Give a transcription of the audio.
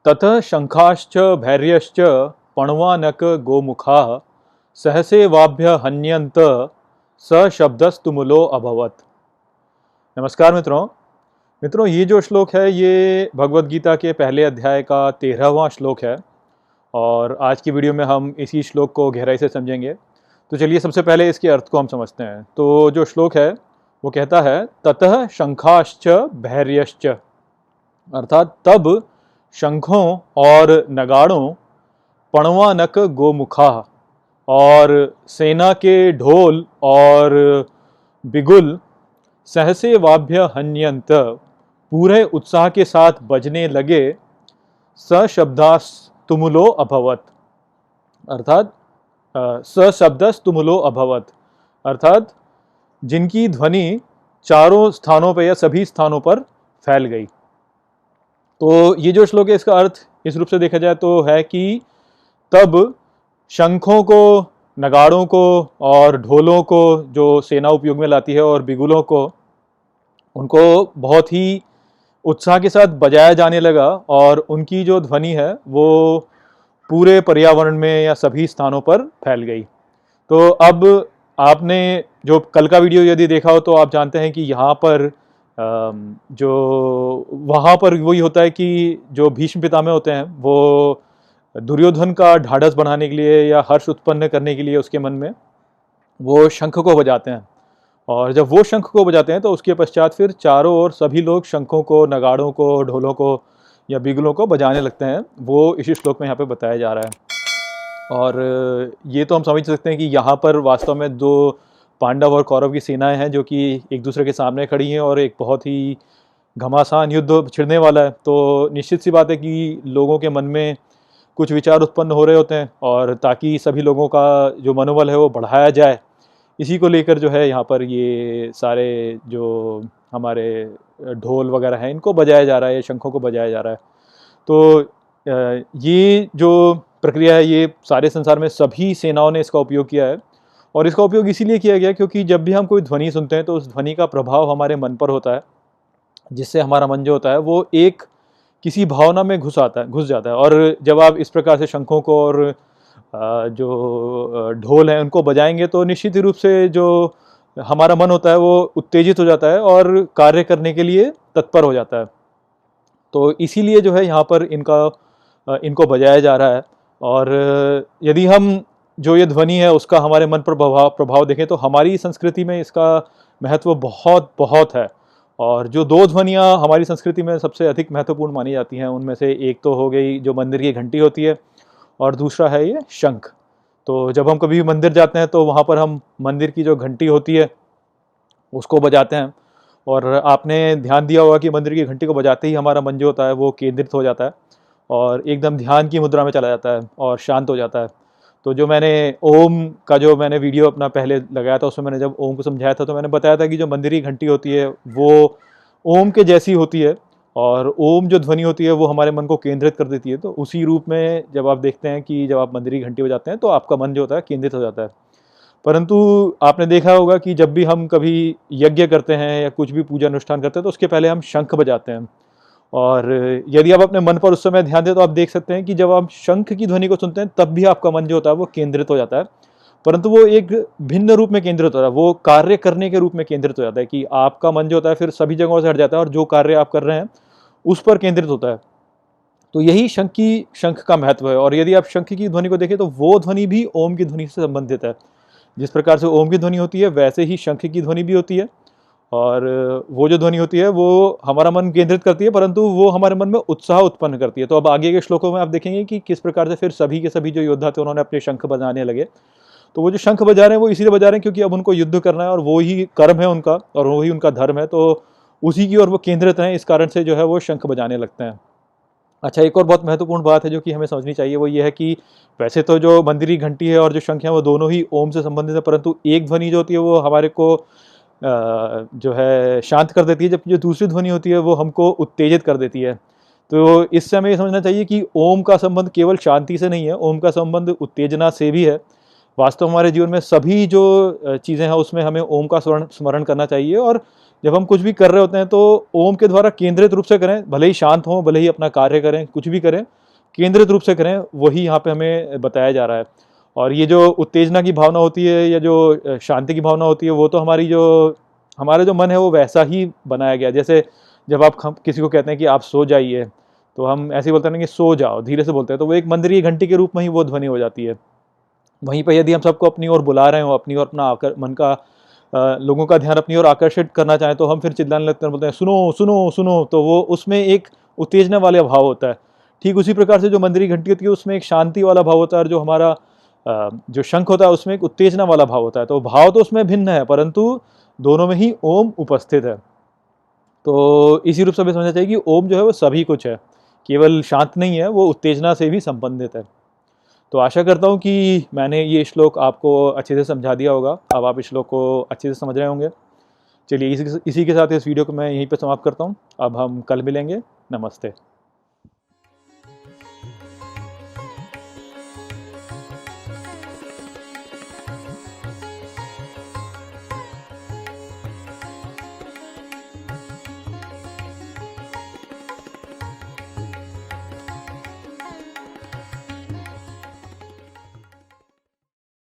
ततः शंखाश्च भैर्यश्च पण्वानक गोमुखाः सहसेवाभ्य हन्यन्त स शब्दस्तुमुलो अभवत्। नमस्कार मित्रों, ये जो श्लोक है ये भगवत गीता के पहले अध्याय का 13वां श्लोक है और आज की वीडियो में हम इसी श्लोक को गहराई से समझेंगे। तो चलिए सबसे पहले इसके अर्थ को हम समझते हैं। तो जो श्लोक है वो कहता है ततः शंखाश्च भैर्यश्च, अर्थात तब शंखों और नगाड़ों, पण्वानक गोमुखा और सेना के ढोल और बिगुल, सहसे वाभ्य हन्यंत पूरे उत्साह के साथ बजने लगे, सशब्दास्तुमुलो अभवत, अर्थात सशब्दस्तुमुलो अभवत, अर्थात जिनकी ध्वनि चारों स्थानों पर या सभी स्थानों पर फैल गई। तो ये जो श्लोक है इसका अर्थ इस रूप से देखा जाए तो है कि तब शंखों को, नगाड़ों को और ढोलों को जो सेना उपयोग में लाती है और बिगुलों को, उनको बहुत ही उत्साह के साथ बजाया जाने लगा और उनकी जो ध्वनि है वो पूरे पर्यावरण में या सभी स्थानों पर फैल गई। तो अब आपने जो कल का वीडियो यदि देखा हो तो आप जानते हैं कि यहाँ पर जो वहाँ पर वही होता है कि जो भीष्म पितामह होते हैं वो दुर्योधन का ढाढ़स बढ़ाने के लिए या हर्ष उत्पन्न करने के लिए उसके मन में वो शंख को बजाते हैं, और जब वो शंख को बजाते हैं तो उसके पश्चात फिर चारों ओर सभी लोग शंखों को, नगाड़ों को, ढोलों को या बिगुलों को बजाने लगते हैं। वो इसी श्लोक में यहाँ पे बताया जा रहा है। और ये तो हम समझ सकते हैं कि यहाँ पर वास्तव में दो पांडव और कौरव की सेनाएं हैं जो कि एक दूसरे के सामने खड़ी हैं और एक बहुत ही घमासान युद्ध छिड़ने वाला है। तो निश्चित सी बात है कि लोगों के मन में कुछ विचार उत्पन्न हो रहे होते हैं और ताकि सभी लोगों का जो मनोबल है वो बढ़ाया जाए, इसी को लेकर जो है यहाँ पर ये सारे जो हमारे ढोल वगैरह हैं इनको बजाया जा रहा है, शंखों को बजाया जा रहा है। तो ये जो प्रक्रिया है ये सारे संसार में सभी सेनाओं ने इसका उपयोग किया है और इसका उपयोग इसीलिए किया गया क्योंकि जब भी हम कोई ध्वनि सुनते हैं तो उस ध्वनि का प्रभाव हमारे मन पर होता है, जिससे हमारा मन जो होता है वो एक किसी भावना में घुस जाता है। और जब आप इस प्रकार से शंखों को और जो ढोल हैं उनको बजाएंगे तो निश्चित रूप से जो हमारा मन होता है वो उत्तेजित हो जाता है और कार्य करने के लिए तत्पर हो जाता है। तो इसीलिए जो है यहाँ पर इनको बजाया जा रहा है। और यदि हम जो ये ध्वनि है उसका हमारे मन पर प्रभाव देखें तो हमारी संस्कृति में इसका महत्व बहुत बहुत है। और जो दो ध्वनियाँ हमारी संस्कृति में सबसे अधिक महत्वपूर्ण मानी जाती हैं उनमें से एक तो हो गई जो मंदिर की घंटी होती है और दूसरा है ये शंख। तो जब हम कभी भी मंदिर जाते हैं तो वहाँ पर हम मंदिर की जो घंटी होती है उसको बजाते हैं, और आपने ध्यान दिया होगा कि मंदिर की घंटी को बजाते ही हमारा मन जो होता है वो केंद्रित हो जाता है और एकदम ध्यान की मुद्रा में चला जाता है और शांत हो जाता है। तो जो मैंने ओम का जो मैंने वीडियो अपना पहले लगाया था उसमें मैंने जब ओम को समझाया था तो मैंने बताया था कि जो मंदिर की घंटी होती है वो ओम के जैसी होती है और ओम जो ध्वनि होती है वो हमारे मन को केंद्रित कर देती है। तो उसी रूप में जब आप देखते हैं कि जब आप मंदिर की घंटी बजाते हैं तो आपका मन जो होता है केंद्रित हो जाता है। परंतु आपने देखा होगा कि जब भी हम कभी यज्ञ करते हैं या कुछ भी पूजा अनुष्ठान करते हैं तो उसके पहले हम शंख बजाते हैं। और यदि आप अपने मन पर उस समय ध्यान दें तो आप देख सकते हैं कि जब आप शंख की ध्वनि को सुनते हैं तब भी आपका मन जो होता है वो केंद्रित हो जाता है, परंतु वो एक भिन्न रूप में केंद्रित होता है, वो कार्य करने के रूप में केंद्रित हो जाता है कि आपका मन जो होता है फिर सभी जगहों से हट जाता है और जो कार्य आप कर रहे हैं उस पर केंद्रित होता है। तो यही शंख का महत्व है। और यदि आप शंख की ध्वनि को देखें तो वो ध्वनि भी ओम की ध्वनि से संबंधित है। जिस प्रकार से ओम की ध्वनि होती है वैसे ही शंख की ध्वनि भी होती है, और वो जो ध्वनि होती है वो हमारा मन केंद्रित करती है परंतु वो हमारे मन में उत्साह उत्पन्न करती है। तो अब आगे के श्लोकों में आप देखेंगे कि किस प्रकार से फिर सभी के सभी जो योद्धा थे उन्होंने अपने शंख बजाने लगे। तो वो जो शंख बजा रहे हैं वो इसीलिए बजा रहे हैं क्योंकि अब उनको युद्ध करना है और वो ही कर्म है उनका और वही उनका धर्म है, तो उसी की ओर वो केंद्रित हैं, इस कारण से जो है वो शंख बजाने लगते हैं। अच्छा, एक और बहुत महत्वपूर्ण बात है जो कि हमें समझनी चाहिए वो ये है कि वैसे तो जो मंदिर की घंटी है और जो शंख है वो दोनों ही ओम से संबंधित है, परंतु एक ध्वनि जो होती है वो हमारे को जो है शांत कर देती है, जबकि जो दूसरी ध्वनि होती है वो हमको उत्तेजित कर देती है। तो इससे हमें ये समझना चाहिए कि ओम का संबंध केवल शांति से नहीं है, ओम का संबंध उत्तेजना से भी है। वास्तव में हमारे जीवन में सभी जो चीज़ें हैं उसमें हमें ओम का स्मरण करना चाहिए। और जब हम कुछ भी कर रहे होते हैं तो ओम के द्वारा केंद्रित रूप से करें, भले ही शांत हों, भले ही अपना कार्य करें, कुछ भी करें, केंद्रित रूप से करें, वही यहाँ पे हमें बताया जा रहा है। और ये जो उत्तेजना की भावना होती है या जो शांति की भावना होती है, वो तो हमारा जो मन है वो वैसा ही बनाया गया। जैसे जब आप किसी को कहते हैं कि आप सो जाइए, तो हम ऐसे ही बोलते हैं ना कि सो जाओ, धीरे से बोलते हैं, तो वो एक मंदिर घंटी के रूप में ही वो ध्वनि हो जाती है। वहीं पे यदि हम सबको अपनी ओर बुला रहे हो, अपनी ओर अपना मन का लोगों का ध्यान अपनी ओर आकर्षित करना चाहें, तो हम फिर चिल्लाने लगते हैं, बोलते हैं सुनो सुनो सुनो, तो वो उसमें एक उत्तेजना वाला भाव होता है। ठीक उसी प्रकार से जो मंदिर की घंटी होती है उसमें एक शांति वाला भाव होता है, और जो हमारा जो शंख होता है उसमें एक उत्तेजना वाला भाव होता है। तो भाव तो उसमें भिन्न है, परंतु दोनों में ही ओम उपस्थित है। तो इसी रूप से हमें समझना चाहिए कि ओम जो है वो सभी कुछ है, केवल शांत नहीं है, वो उत्तेजना से भी संबंधित है। तो आशा करता हूँ कि मैंने ये श्लोक आपको अच्छे से समझा दिया होगा। अब आप इस श्लोक को अच्छे से समझ रहे होंगे। चलिए इसी के साथ इस वीडियो को मैं यहीं पे समाप्त करता हूँ। अब हम कल मिलेंगे। नमस्ते।